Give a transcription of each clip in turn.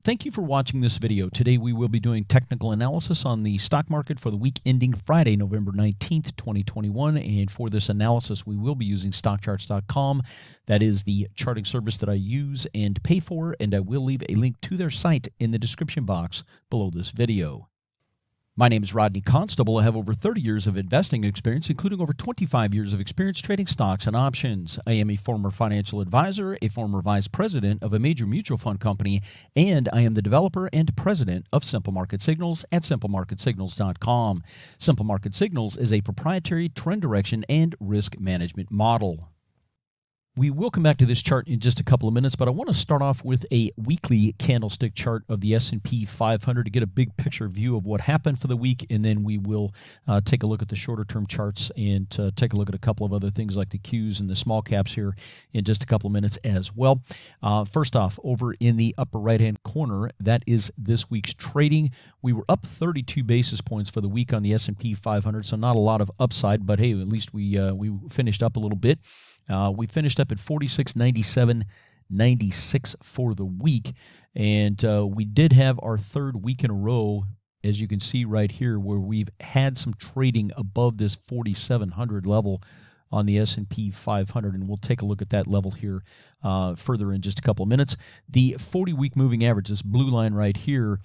Thank you for watching this video. Today we will be doing technical analysis on the stock market for the week ending Friday, November 19th, 2021. And for this analysis, we will be using stockcharts.com. That is the charting service that I use and pay for, and I will leave a link to their site in the description box below this video. My name is Rodney Constable. I have over 30 years of investing experience, including over 25 years of experience trading stocks and options. I am a former financial advisor, a former vice president of a major mutual fund company, and I am the developer and president of Simple Market Signals at simplemarketsignals.com. Simple Market Signals is a proprietary trend direction and risk management model. We will come back to this chart in just a couple of minutes, but I want to start off with a weekly candlestick chart of the S&P 500 to get a big picture view of what happened for the week, and then we will take a look at the shorter-term charts and take a look at a couple of other things like the Qs and the small caps here in just a couple of minutes as well. First off, over in the upper right-hand corner, that is this week's trading. We were up 32 basis points for the week on the S&P 500, so not a lot of upside, but hey, at least we finished up a little bit. We finished up at 46.97.96 for the week, and we did have our third week in a row, as you can see right here, where we've had some trading above this 4,700 level on the S&P 500, and we'll take a look at that level here further in just a couple of minutes. The 40-week moving average, this blue line right here,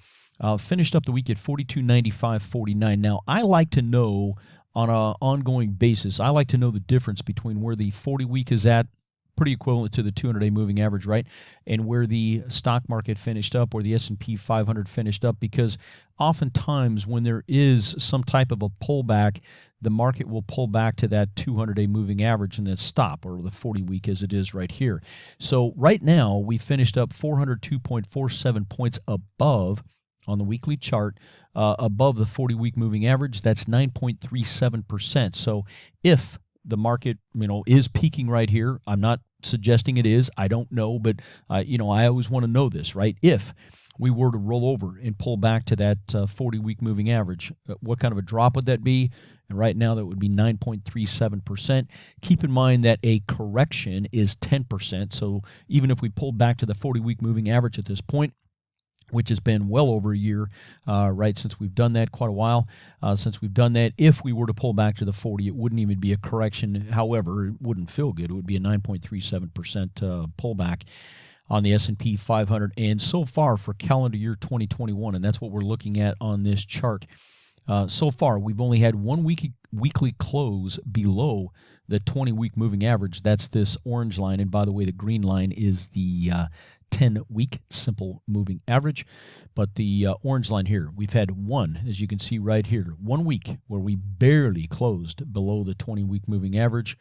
finished up the week at 42.95.49. Now, I like to know on an ongoing basis, I like to know the difference between where the 40-week is at, pretty equivalent to the 200-day moving average, right, and where the stock market finished up, where the S&P 500 finished up, because oftentimes when there is some type of a pullback, the market will pull back to that 200-day moving average and then stop, or the 40-week as it is right here. So right now, we finished up 402.47 points above on the weekly chart, above the 40-week moving average. That's 9.37%. So if the market, is peaking right here, I'm not suggesting it is. I don't know, but I always want to know this, right? If we were to roll over and pull back to that 40-week moving average, what kind of a drop would that be? And right now, that would be 9.37%. Keep in mind that a correction is 10%. So even if we pulled back to the 40-week moving average at this point, which has been well over a year, right, since we've done that, quite a while since we've done that. If we were to pull back to the 40, it wouldn't even be a correction. However, it wouldn't feel good. It would be a 9.37% pullback on the S&P 500. And so far for calendar year 2021, and that's what we're looking at on this chart, so far we've only had one weekly close below the 20-week moving average. That's this orange line. And by the way, the green line is the 10-week simple moving average. But the orange line here, we've had one, as you can see right here, 1 week where we barely closed below the 20-week moving average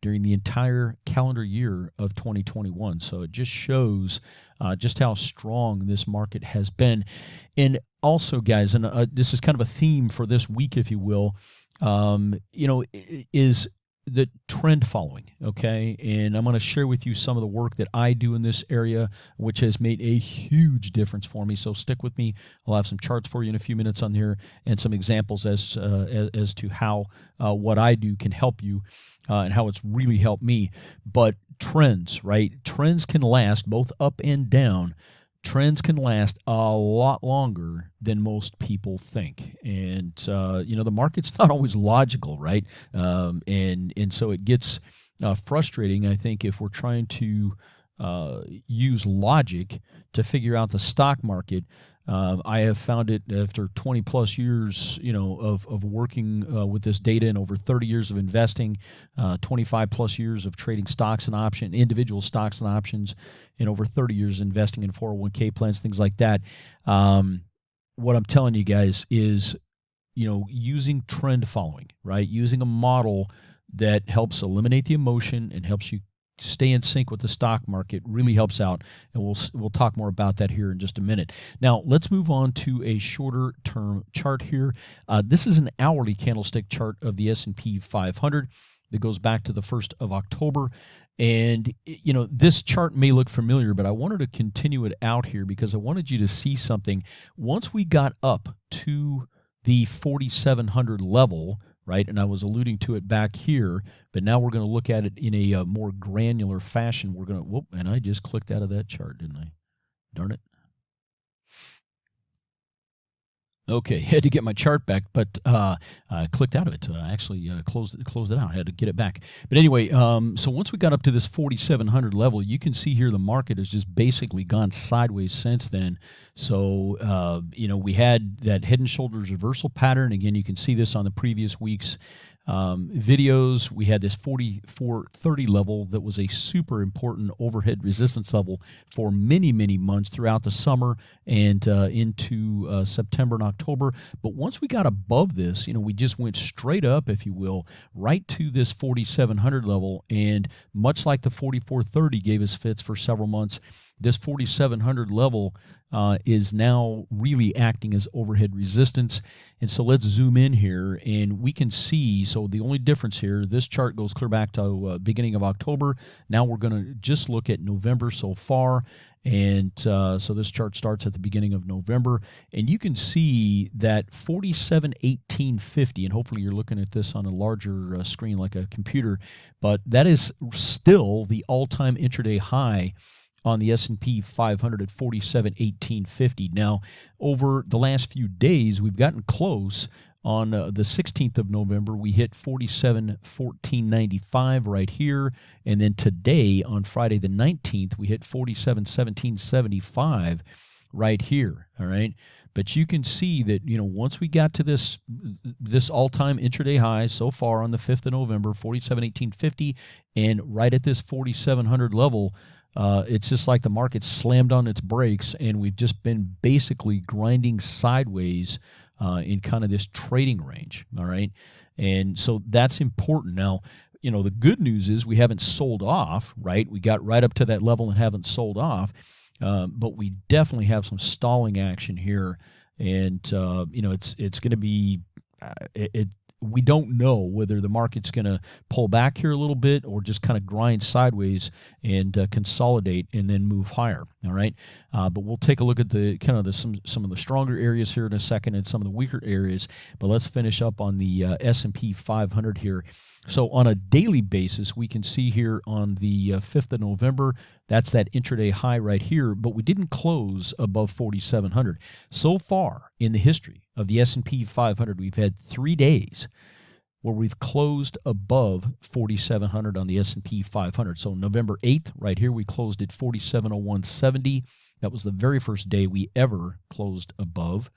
during the entire calendar year of 2021. So it just shows just how strong this market has been. And also, guys, and this is kind of a theme for this week, if you will, is the trend following, okay? And I'm going to share with you some of the work that I do in this area, which has made a huge difference for me. So stick with me. I'll have some charts for you in a few minutes on here and some examples as to how what I do can help you and how it's really helped me. But trends, right? Trends can last both up and down. Trends can last a lot longer than most people think. And, the market's not always logical, right? And so it gets frustrating, I think, if we're trying to use logic to figure out the stock market. I have found it after 20 plus years, of working with this data and over 30 years of investing, 25 plus years of trading stocks and individual stocks and options, and over 30 years investing in 401k plans, things like that. What I'm telling you guys is, using trend following, right? Using a model that helps eliminate the emotion and helps you stay in sync with the stock market really helps out, and we'll talk more about that here in just a minute. Now, let's move on to a shorter term chart here. This is an hourly candlestick chart of the S&P 500 that goes back to the 1st of October. And, this chart may look familiar, but I wanted to continue it out here because I wanted you to see something. Once we got up to the 4,700 level, right? And I was alluding to it back here, but now we're going to look at it in a more granular fashion. We're going to, and I just clicked out of that chart, didn't I? Darn it. Okay, had to get my chart back, but I clicked out of it. I actually closed it out. I had to get it back. But anyway, so once we got up to this 4,700 level, you can see here the market has just basically gone sideways since then. So, we had that head and shoulders reversal pattern. Again, you can see this on the previous week's videos. We had this 4430 level that was a super important overhead resistance level for many, many months throughout the summer and into September and October. But once we got above this, we just went straight up, if you will, right to this 4700 level. And much like the 4430 gave us fits for several months, this 4700 level is now really acting as overhead resistance. And so let's zoom in here and we can see, so the only difference here, this chart goes clear back to beginning of October. Now we're going to just look at November so far. And so this chart starts at the beginning of November. And you can see that 47.1850, and hopefully you're looking at this on a larger screen like a computer, but that is still the all-time intraday high on the S&P 500 at 47.1850. Now, over the last few days, we've gotten close. On the 16th of November, we hit 47.1495 right here. And then today, on Friday the 19th, we hit 47.1775 right here, all right? But you can see that, once we got to this all-time intraday high so far on the 5th of November, 47.1850, and right at this 4,700 level, it's just like the market slammed on its brakes, and we've just been basically grinding sideways in kind of this trading range, all right? And so that's important. Now, the good news is we haven't sold off, right? We got right up to that level and haven't sold off, but we definitely have some stalling action here, and, it's going to be we don't know whether the market's going to pull back here a little bit or just kind of grind sideways and consolidate and then move higher. All right, but we'll take a look at the kind of some of the stronger areas here in a second and some of the weaker areas. But let's finish up on the S&P 500 here. So on a daily basis, we can see here on the 5th of November, that's that intraday high right here, but we didn't close above 4,700. So far in the history of the S&P 500, we've had 3 days where we've closed above 4,700 on the S&P 500. So November 8th, right here, we closed at 4701.70. That was the very first day we ever closed above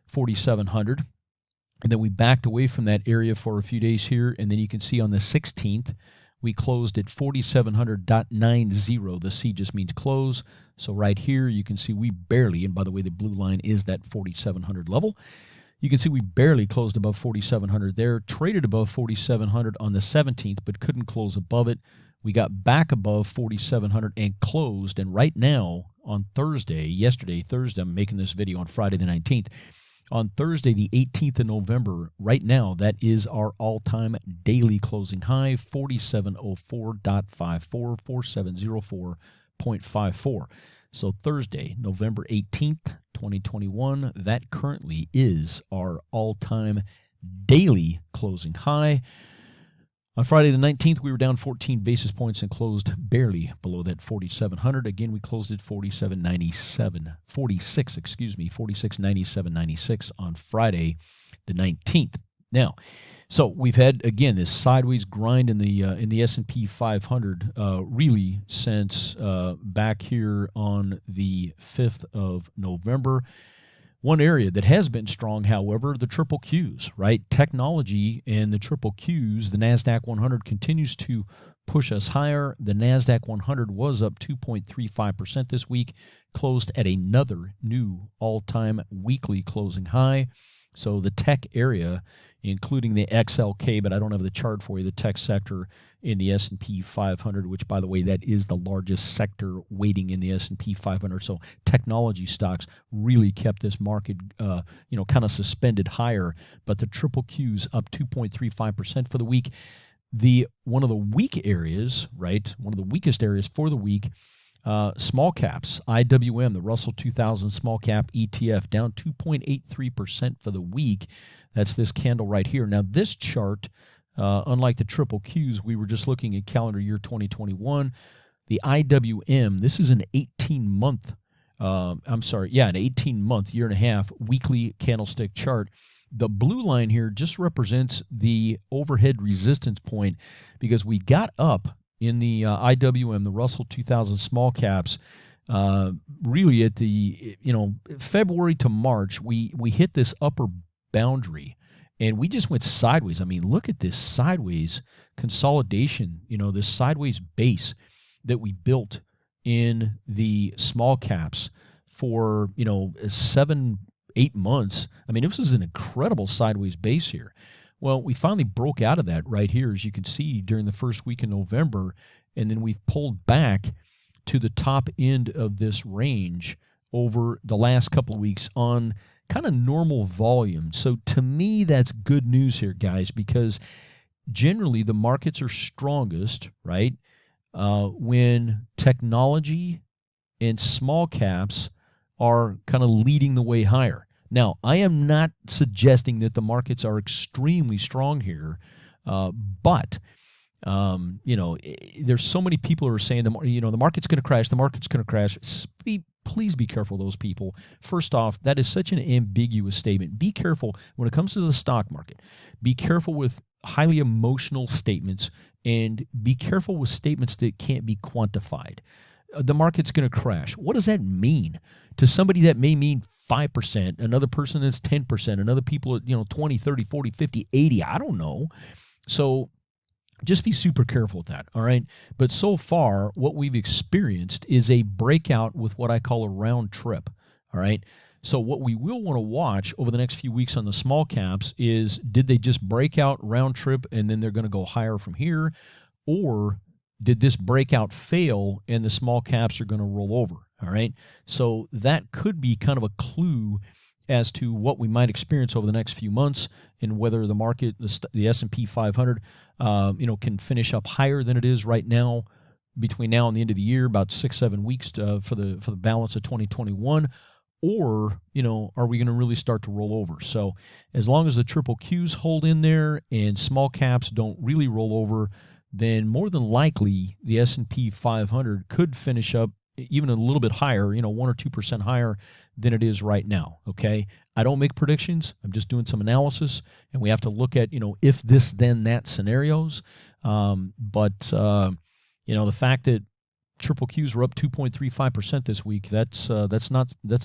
4,700. And then we backed away from that area for a few days here. And then you can see on the 16th, we closed at 4700.90. The C just means close. So right here, you can see we barely, and by the way, the blue line is that 4,700 level. You can see we barely closed above 4,700 there, traded above 4,700 on the 17th, but couldn't close above it. We got back above 4,700 and closed. And right now, on Thursday, Thursday, I'm making this video on Friday the 19th. On Thursday, the 18th of November, right now, that is our all-time daily closing high, 4704.54, 4704.54. So Thursday, November 18th, 2021, that currently is our all-time daily closing high. On Friday the 19th, we were down 14 basis points and closed barely below that 4,700. Again, we closed at 46.97.96 on Friday the 19th. Now, so we've had, again, this sideways grind in the S&P 500 really since back here on the 5th of November. One area that has been strong, however, the triple Qs, right? Technology and the triple Qs, the NASDAQ 100 continues to push us higher. The NASDAQ 100 was up 2.35% this week, closed at another new all-time weekly closing high. So the tech area, including the XLK, but I don't have the chart for you, the tech sector in the S&P 500, which, by the way, that is the largest sector weighting in the S&P 500. So technology stocks really kept this market, kind of suspended higher. But the triple Qs up 2.35% for the week. One of the weak areas, right, one of the weakest areas for the week, small caps, IWM, the Russell 2000 small cap ETF, down 2.83% for the week. That's this candle right here. Now, this chart, unlike the triple Qs, we were just looking at calendar year 2021. The IWM, this is an 18-month I'm sorry, yeah, an 18-month, year and a half weekly candlestick chart. The blue line here just represents the overhead resistance point because we got up in the IWM, the Russell 2000 small caps, really at the, February to March, we hit this upper boundary and we just went sideways. I mean, look at this sideways consolidation, this sideways base that we built in the small caps for 7-8 months. I mean, this is an incredible sideways base here. Well, we finally broke out of that right here, as you can see, during the first week in November, and then we've pulled back to the top end of this range over the last couple of weeks on kind of normal volume. So to me, that's good news here, guys, because generally the markets are strongest, right, when technology and small caps are kind of leading the way higher. Now, I am not suggesting that the markets are extremely strong here, but there's so many people who are saying the market's going to crash. The market's going to crash. Please be careful of those people. First off, that is such an ambiguous statement. Be careful when it comes to the stock market. Be careful with highly emotional statements, and be careful with statements that can't be quantified. The market's going to crash. What does that mean? To somebody that may mean 5%, another person that's 10%, another people 20, 30, 40, 50, 80, I don't know. So just be super careful with that, all right? But so far, what we've experienced is a breakout with what I call a round trip, all right? So what we will want to watch over the next few weeks on the small caps is, did they just break out round trip and then they're going to go higher from here? Or did this breakout fail and the small caps are going to roll over, all right? So that could be kind of a clue as to what we might experience over the next few months and whether the market, the S&P 500, can finish up higher than it is right now between now and the end of the year, about 6-7 weeks for the balance of 2021, or are we going to really start to roll over? So as long as the triple Qs hold in there and small caps don't really roll over, then more than likely the S&P 500 could finish up even a little bit higher, 1 or 2% higher than it is right now, okay? I don't make predictions. I'm just doing some analysis, and we have to look at, if this, then that scenarios. But the fact that triple Qs were up 2.35% this week, that's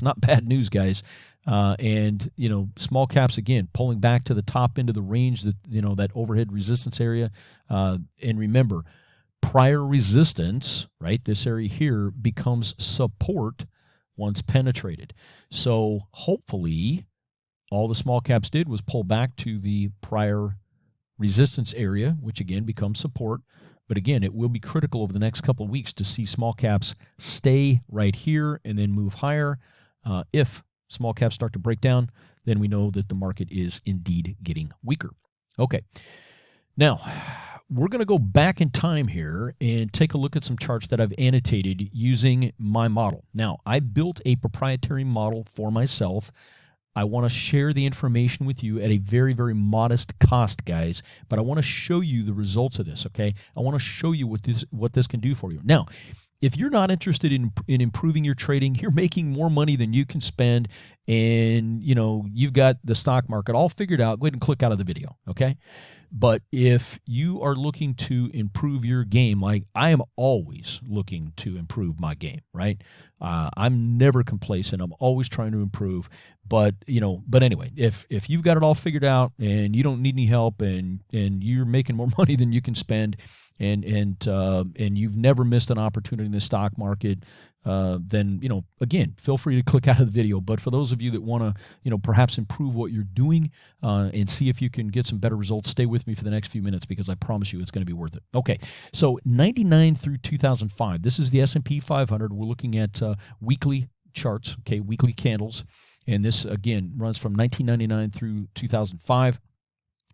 not bad news, guys. And small caps, again, pulling back to the top end of the range, that that overhead resistance area. And remember, prior resistance, right, this area here, becomes support once penetrated. So hopefully all the small caps did was pull back to the prior resistance area, which again becomes support. But again, it will be critical over the next couple of weeks to see small caps stay right here and then move higher. If small caps start to break down, then we know that the market is indeed getting weaker. Okay. Now, we're going to go back in time here and take a look at some charts that I've annotated using my model. Now, I built a proprietary model for myself. I want to share the information with you at a very, very modest cost, guys, but I want to show you the results of this, okay? I want to show you what this can do for you. Now, if you're not interested in improving your trading, you're making more money than you can spend, and you've got the stock market all figured out, go ahead and click out of the video, okay? But if you are looking to improve your game, like I am always looking to improve my game, right? I'm never complacent. I'm always trying to improve. But anyway, if you've got it all figured out and you don't need any help, and you're making more money than you can spend, and you've never missed an opportunity in the stock market, then again, feel free to click out of the video. But for those of you that want to perhaps improve what you're doing and see if you can get some better results, stay with me for the next few minutes, because I promise you it's going to be worth it. Okay, so 99 through 2005, this is the S&P 500. We're looking at weekly charts, okay, weekly candles, and this again runs from 1999 through 2005.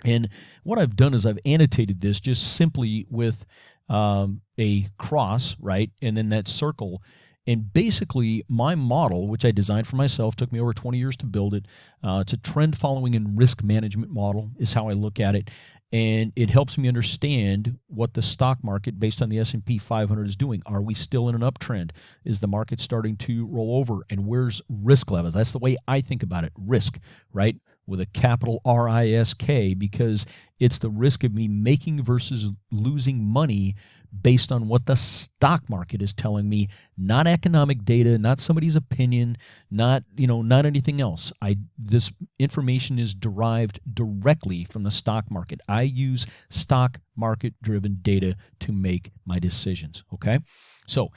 And what I've done is I've annotated this just simply with a cross, right, and then that circle. And basically, my model, which I designed for myself, took me over 20 years to build it. It's a trend following and risk management model is how I look at it. and it helps me understand what the stock market based on the S&P 500 is doing. Are we still in an uptrend? Is the market starting to roll over? And where's risk levels? That's the way I think about it. Risk, right? With a capital R-I-S-K, because it's the risk of me making versus losing money based on what the stock market is telling me, not economic data, not somebody's opinion, not anything else. This information is derived directly from the stock market. I use stock market driven data to make my decisions. Okay, so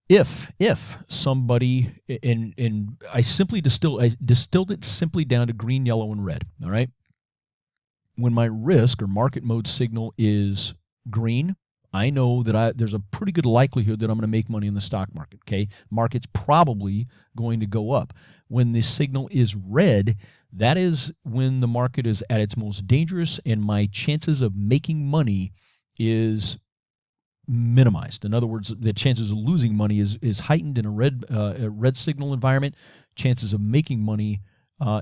if somebody, and I distilled it simply down to green, yellow, and red. All right, when my risk or market mode signal is green, I know that there's a pretty good likelihood that I'm going to make money in the stock market. Okay, market's probably going to go up. When the signal is red, that is when the market is at its most dangerous, and my chances of making money is minimized. In other words, the chances of losing money is heightened in a red signal environment. Chances of making money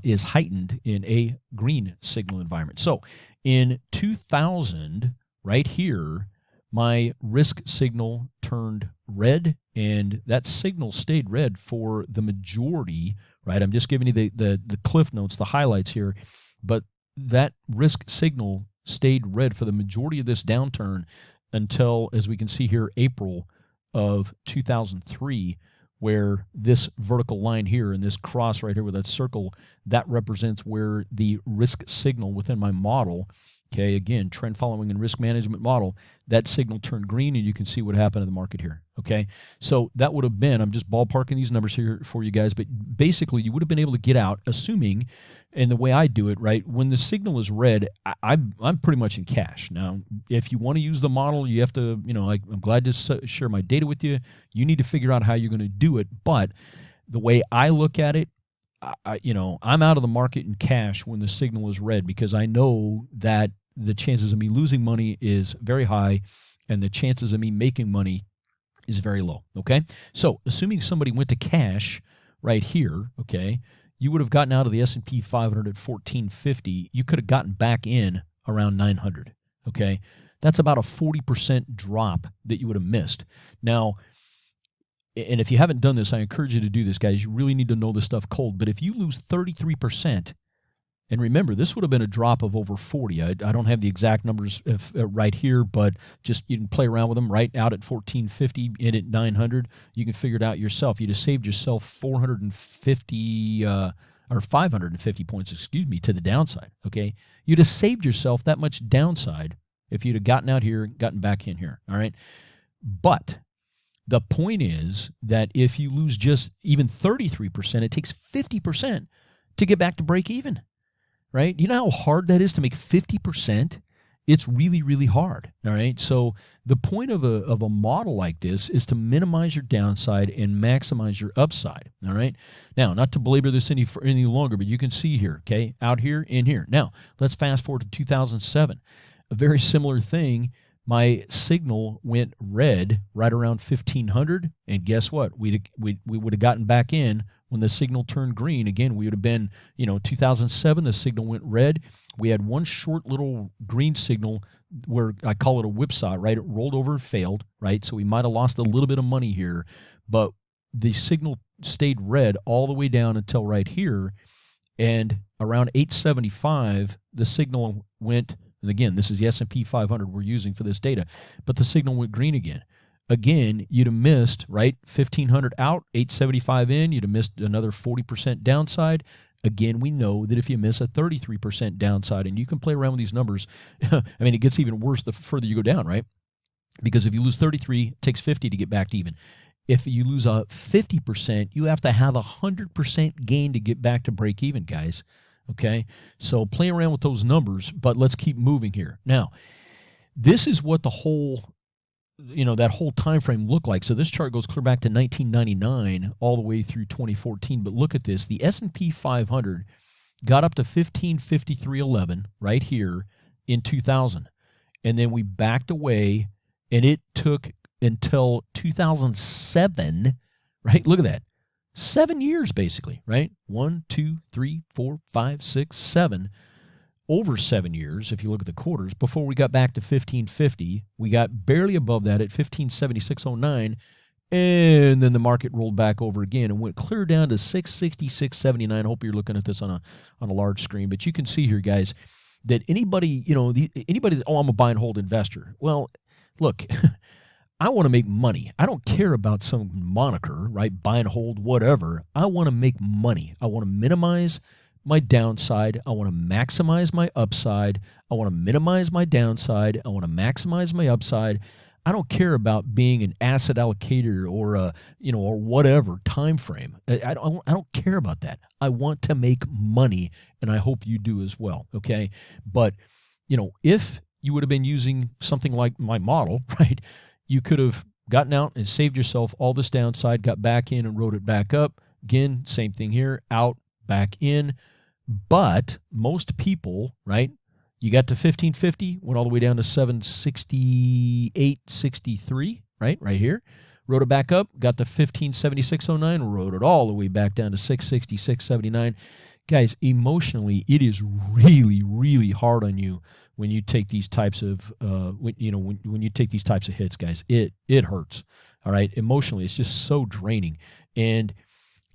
is heightened in a green signal environment. So in 2000, right here, my risk signal turned red, and that signal stayed red for the majority, right? I'm just giving you the cliff notes, the highlights here, but that risk signal stayed red for the majority of this downturn until, as we can see here, April of 2003, where this vertical line here and this cross right here with that circle, that represents where the risk signal within my model, okay, again, trend following and risk management model, that signal turned green, and you can see what happened to the market here, okay? So that would have been, I'm just ballparking these numbers here for you guys, but basically you would have been able to get out, assuming, and the way I do it, right, when the signal is red, I'm pretty much in cash. Now, if you want to use the model, you have to, I'm glad to share my data with you. You need to figure out how you're going to do it, but the way I look at it, I'm out of the market in cash when the signal is red, because I know that the chances of me losing money is very high and the chances of me making money is very low, okay? So assuming somebody went to cash right here, okay, you would have gotten out of the S&P 500 at 1450. You could have gotten back in around 900, okay? That's about a 40% drop that you would have missed. Now, and if you haven't done this, I encourage you to do this, guys. You really need to know this stuff cold. But if you lose 33%, and remember, this would have been a drop of over 40. I don't have the exact numbers right here, but just you can play around with them. Right out at 1450, in at 900, you can figure it out yourself. You'd have saved yourself 450 or 550 points, to the downside. Okay, you'd have saved yourself that much downside if you'd have gotten out here, gotten back in here. All right, but the point is that if you lose just even 33%, it takes 50% to get back to break even. Right? You know how hard that is to make 50%? It's really, really hard. All right. So the point of a model like this is to minimize your downside and maximize your upside. All right. Now, not to belabor this any longer, but you can see here, okay, out here, in here. Now, let's fast forward to 2007. A very similar thing. My signal went red right around 1500, and guess what? We would have gotten back in when the signal turned green. Again, we would have been, 2007, the signal went red. We had one short little green signal where I call it a whipsaw, right? It rolled over and failed, right? So we might have lost a little bit of money here, but the signal stayed red all the way down until right here, and around 875, the signal went, and again, this is the S&P 500 we're using for this data, but the signal went green again. Again, you'd have missed, right, 1,500 out, 875 in, you'd have missed another 40% downside. Again, we know that if you miss a 33% downside, and you can play around with these numbers, I mean, it gets even worse the further you go down, right? Because if you lose 33, it takes 50 to get back to even. If you lose a 50%, you have to have 100% gain to get back to break even, guys. Okay? So play around with those numbers, but let's keep moving here. Now, this is what the whole, that whole time frame looked like. So this chart goes clear back to 1999 all the way through 2014. But look at this. The S&P 500 got up to 1553.11 right here in 2000. And then we backed away, and it took until 2007, right? Look at that. 7 years basically, right? 1, 2, 3, 4, 5, 6, 7 over 7 years, if you look at the quarters, before we got back to 1550. We got barely above that at 1576.09, and then the market rolled back over again and went clear down to 666.79. I hope you're looking at this on a large screen, but you can see here, guys, that anybody, anybody, oh, I'm a buy and hold investor. Well, look, I want to make money. I don't care about some moniker, right? Buy and hold, whatever. I want to make money. I want to minimize my downside. I want to maximize my upside. I want to minimize my downside. I want to maximize my upside. I don't care about being an asset allocator or or whatever time frame. I don't care about that. I want to make money, and I hope you do as well. Okay, but if you would have been using something like my model, right, you could have gotten out and saved yourself all this downside, got back in and rode it back up. Again, same thing here, out, back in. But most people, right, you got to 1550, went all the way down to 768.63, right here. Rode it back up, got to 1576.09, rode it all the way back down to 666.79. Guys, emotionally, it is really, really hard on you when you take these types of when you take these types of hits, guys. It hurts. All right, emotionally, it's just so draining. And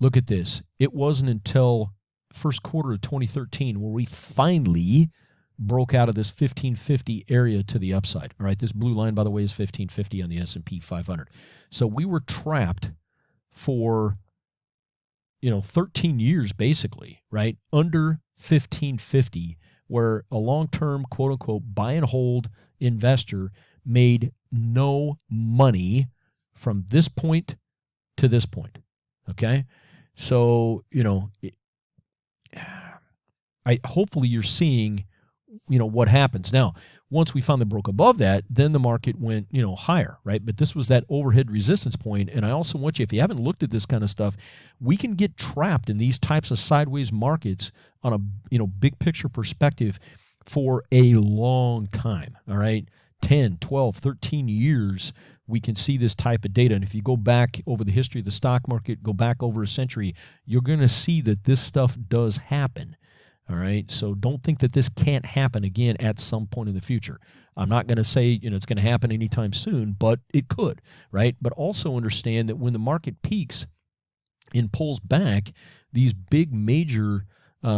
look at this. It wasn't until first quarter of 2013 where we finally broke out of this 1550 area to the upside. All right, this blue line, by the way, is 1550 on the S&P 500. So we were trapped for 13 years basically, right, under 1550, where a long-term, quote-unquote, buy and hold investor made no money from this point to this point, okay? So, hopefully you're seeing, what happens. Now, once we finally broke above that, then the market went, higher, right? But this was that overhead resistance point. And I also want you, if you haven't looked at this kind of stuff, we can get trapped in these types of sideways markets on a, big picture perspective for a long time, all right? 10, 12, 13 years, we can see this type of data. And if you go back over the history of the stock market, go back over a century, you're going to see that this stuff does happen. All right, so don't think that this can't happen again at some point in the future. I'm not going to say it's going to happen anytime soon, but it could, right? But also understand that when the market peaks and pulls back, these big major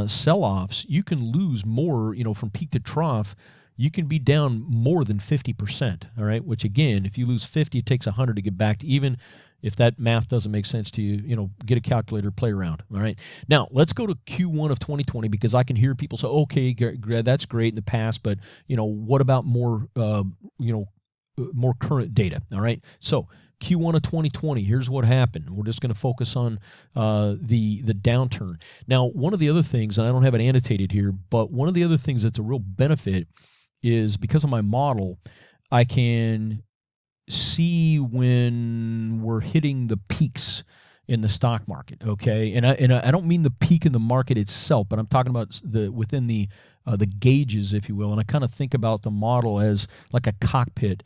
sell-offs, you can lose more, from peak to trough. You can be down more than 50%, all right? Which, again, if you lose 50, it takes 100 to get back to even. If that math doesn't make sense to you, get a calculator, play around, all right? Now, let's go to Q1 of 2020 because I can hear people say, okay, that's great in the past, but, what about more, more current data, all right? So Q1 of 2020, here's what happened. We're just going to focus on the downturn. Now, one of the other things, and I don't have it annotated here, but one of the other things that's a real benefit is because of my model, I can see when we're hitting the peaks in the stock market, okay? And I don't mean the peak in the market itself, but I'm talking about within the gauges, if you will. And I kind of think about the model as like a cockpit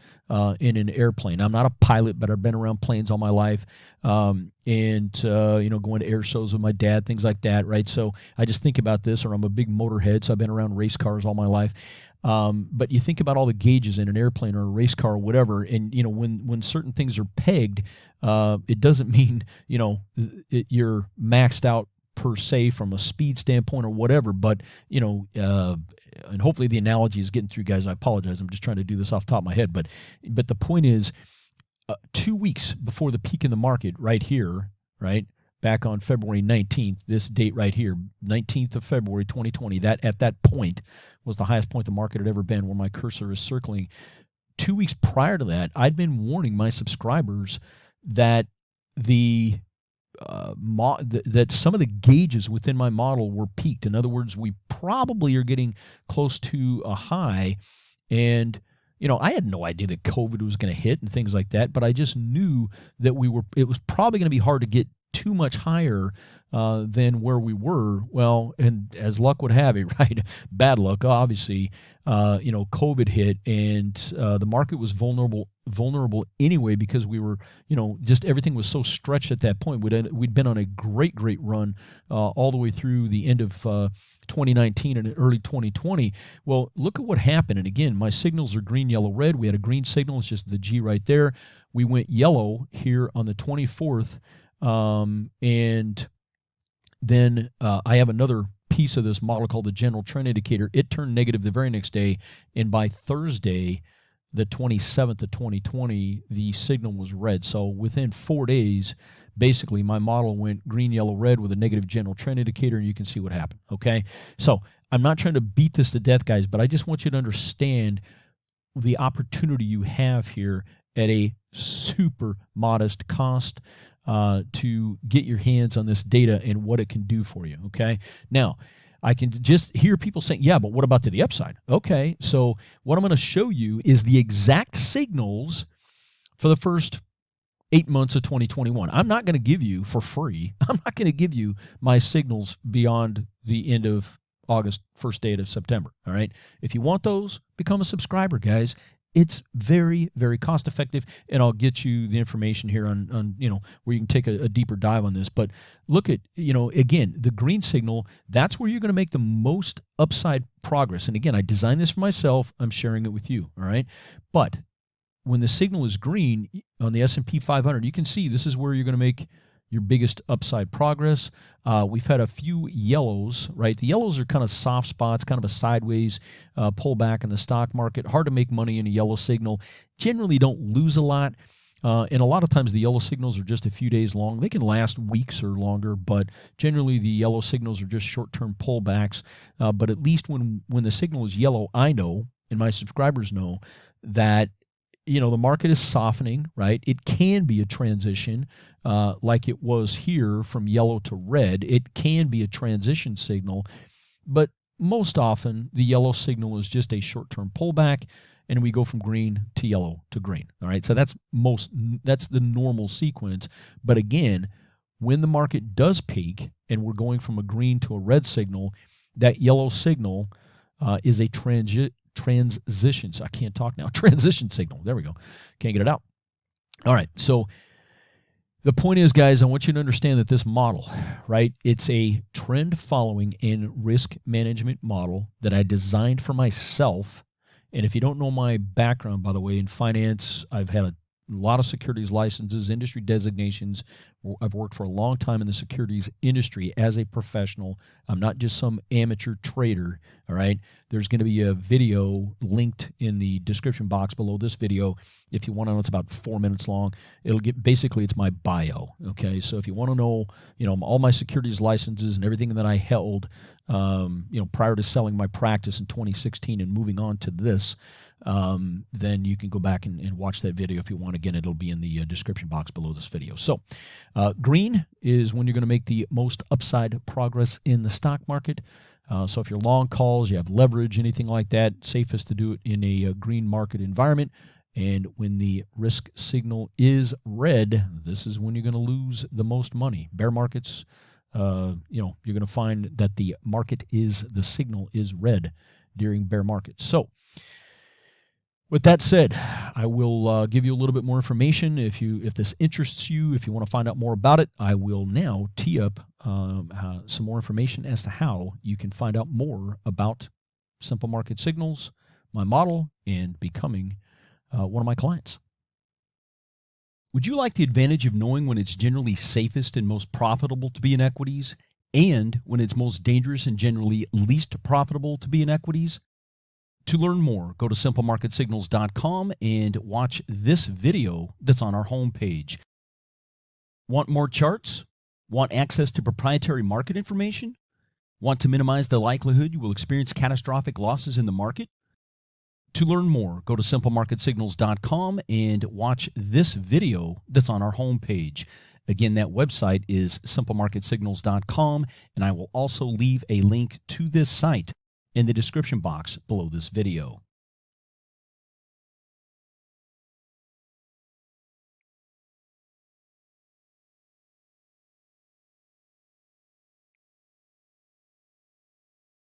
in an airplane. I'm not a pilot, but I've been around planes all my life, and going to air shows with my dad, things like that, right? So I just think about this, or I'm a big motorhead, so I've been around race cars all my life. But you think about all the gauges in an airplane or a race car or whatever, and when certain things are pegged, it doesn't mean you're maxed out per se from a speed standpoint or whatever. But and hopefully the analogy is getting through, guys. I apologize. I'm just trying to do this off the top of my head, but the point is, 2 weeks before the peak in the market, right here, right. Back on February 19th, this date right here, 19th of February 2020, that at that point was the highest point the market had ever been, where my cursor is circling. 2 weeks prior to that, I'd been warning my subscribers that that some of the gauges within my model were peaked. In other words, we probably are getting close to a high, and I had no idea that COVID was going to hit and things like that, but I just knew that it was probably going to be hard to get too much higher than where we were. Well, and as luck would have it, right? Bad luck, obviously. COVID hit, and the market was vulnerable anyway, because we were, just everything was so stretched at that point. We'd been on a great run all the way through the end of 2019 and early 2020. Well, look at what happened. And again, my signals are green, yellow, red. We had a green signal. It's just the G right there. We went yellow here on the 24th, and then I have another piece of this model called the general trend indicator. It turned negative the very next day, and by Thursday, the 27th of 2020, the signal was red. So within 4 days, basically my model went green, yellow, red with a negative general trend indicator, and you can see what happened. Okay, so I'm not trying to beat this to death, guys, but I just want you to understand the opportunity you have here at a super modest cost to get your hands on this data and what it can do for you. Okay, now I can just hear people saying, yeah, but what about to the upside? Okay, so what I'm going to show you is the exact signals for the first 8 months of 2021. I'm not going to give you for free. I'm not going to give you my signals beyond the end of August, first day of September. All right, if you want those, become a subscriber, guys. It's very cost effective, and I'll get you the information here on where you can take a deeper dive on this. But look at, again, the green signal, that's where you're going to make the most upside progress. And again, I designed this for myself. I'm sharing it with you, all right? But when the signal is green on the S&P 500, you can see this is where you're going to make your biggest upside progress. We've had a few yellows, right? The yellows are kind of soft spots, kind of a sideways pullback in the stock market. Hard to make money in a yellow signal. Generally don't lose a lot. And a lot of times the yellow signals are just a few days long. They can last weeks or longer, but generally the yellow signals are just short-term pullbacks. But at least when the signal is yellow, I know, and my subscribers know, that the market is softening, right? It can be a transition like it was here from yellow to red. It can be a transition signal, but most often the yellow signal is just a short-term pullback, and we go from green to yellow to green. All right, so that's the normal sequence. But again, when the market does peak and we're going from a green to a red signal, that yellow signal is a transition. So I can't talk now. Transition signal. There we go. Can't get it out. All right. So the point is, guys, I want you to understand that this model, right, it's a trend following and risk management model that I designed for myself. And if you don't know my background, by the way, in finance, I've had a lot of securities licenses, industry designations. I've worked for a long time in the securities industry as a professional. I'm not just some amateur trader, all right? There's going to be a video linked in the description box below this video. If you want to know, it's about 4 minutes long. It'll get, basically, it's my bio, okay? So if you want to know, all my securities licenses and everything that I held, prior to selling my practice in 2016 and moving on to this, then you can go back and watch that video if you want. Again, it'll be in the description box below this video. So green is when you're going to make the most upside progress in the stock market. So if you're long calls, you have leverage, anything like that, safest to do it in a green market environment. And when the risk signal is red, this is when you're going to lose the most money. Bear markets, you're going to find that the signal is red during bear markets. So with that said, I will give you a little bit more information. If this interests you, if you want to find out more about it, I will now tee up some more information as to how you can find out more about simple market signals, my model, and becoming one of my clients. Would you like the advantage of knowing when it's generally safest and most profitable to be in equities, and when it's most dangerous and generally least profitable to be in equities? To learn more, go to simplemarketsignals.com and watch this video that's on our homepage. Want more charts? Want access to proprietary market information? Want to minimize the likelihood you will experience catastrophic losses in the market? To learn more, go to simplemarketsignals.com and watch this video that's on our homepage. Again, that website is simplemarketsignals.com, and I will also leave a link to this site in the description box below this video.